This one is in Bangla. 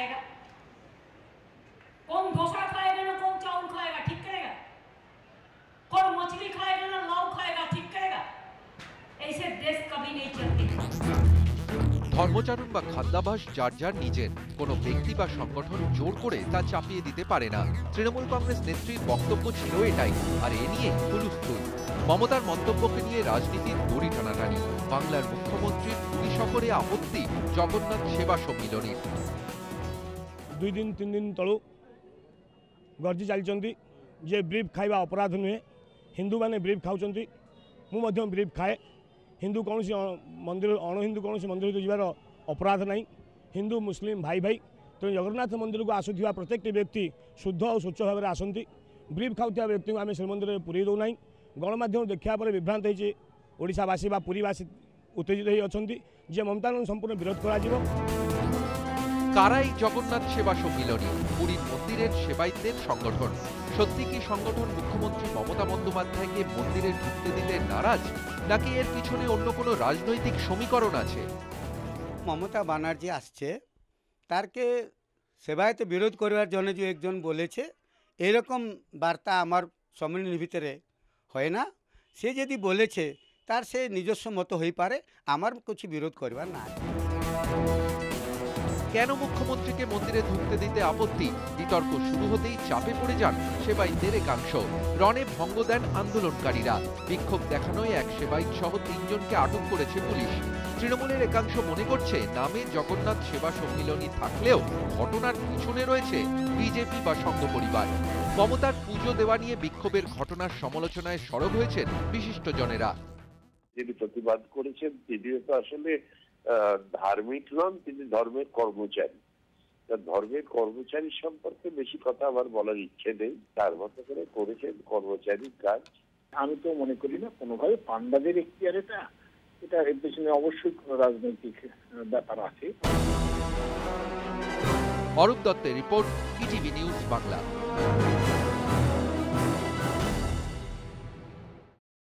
खाएगा, कौन डोसा खाएगा ना कौन चावल खाएगा, ठीक करेगा? कौन मछली खाएगा ना लाव खाएगा, ठीक करेगा? ऐसे देश कभी नहीं चलते। ধর্মচারণ বা খাদ্যাভ্যাস যার যার নিজের, কোনো ব্যক্তি বা সংগঠন জোর করে তা চাপিয়ে দিতে পারে না। তৃণমূল কংগ্রেস নেত্রীর বক্তব্য ছিল এটাই, আর এ নিয়ে হুলস্থুল। মমতার মন্তব্যকে নিয়ে রাজনীতির দড়ি টানাটানি। বাংলার মুখ্যমন্ত্রীর পুরী সফরে আপত্তি জগন্নাথ সেবা সম্মিলনীর। 2 दिन 3 दिन तलू गर्जी चली जे ब्रीफ खाइबा अपराध नुहे। हिंदू मैंने ब्रीफ खाऊँ, मुझे ब्रीफ खाए। हिंदू कौन मंदिर अण हिंदू कौन मंदिर जीवार अपराध नहीं। हिंदू मुस्लिम भाई भाई तेणु जगन्नाथ मंदिर को आसुवा प्रत्येक व्यक्ति शुद्ध और स्वच्छ भाव में आसती। ब्रीफ खाऊा व्यक्ति को आम श्रीमंदिर पुरी दौना। गणमाध्यम देखा पर विभ्रांत होशावासी पुरीवासी उत्तेजित होती जे ममता संपूर्ण विरोध करा। কারাই জগন্নাথ সেবা সম্মিলনী, পুরীর মন্দিরের সেবায়িতদের সংগঠন। সত্যি কি সংগঠন মুখ্যমন্ত্রী মমতা বন্দ্যোপাধ্যায়কে মন্দিরে ঢুকতে দিতে নারাজ, নাকি এর পিছনে অন্য কোনো রাজনৈতিক সমীকরণ আছে? মমতা ব্যানার্জি আসছে, তারকে সেবায়িত বিরোধ করার জন্য যে একজন বলেছে, এরকম বার্তা আমার সম্মিলনীর ভিতরে হয় না। সে যদি বলেছে তার সে নিজস্ব মতো হয়ে পারে, আমার কিছু বিরোধ করবার না। কেন মুখ্যমন্ত্রীকে মন্দিরে ঢুকতে দিতে আপত্তি? বিতর্ক শুরু হতেই চাপে পড়ে যান সেবায়িতদের একাংশ। রণে ভঙ্গ দেন আন্দোলনকারীরা। বিক্ষোভ দেখানোয় এক সেবায়িত সহ 3 জনকে আটক করেছে পুলিশ। তৃণমূলের একাংশ মনে করছে নামে জগন্নাথ সেবা সম্মিলনী থাকলেও ঘটনার পিছনে রয়েছে বিজেপি বা সংঘ পরিবার। মমতার পুজো দেওয়া নিয়ে বিক্ষোভের ঘটনার সমালোচনায় সরব হয়েছেন বিশিষ্টজনেরা। যিনি প্রতিবাদ করেছেন তিনিও তো আসলে ধার্মিক নন, তিনি ধর্মের কর্মচারী। ধর্মের কর্মচারী সম্পর্কে বেশি কথা আমার বলার ইচ্ছে নেই। তার মতো করে করেছেন কর্মচারীর কাজ। আমি তো মনে করি না কোনোভাবে পান্ডাদের এখতিয়ার এটা এর পেছনে অবশ্যই কোনো রাজনৈতিক ব্যাপার আছে। অরূপ দত্তের রিপোর্ট, ইটিভি নিউজ বাংলা।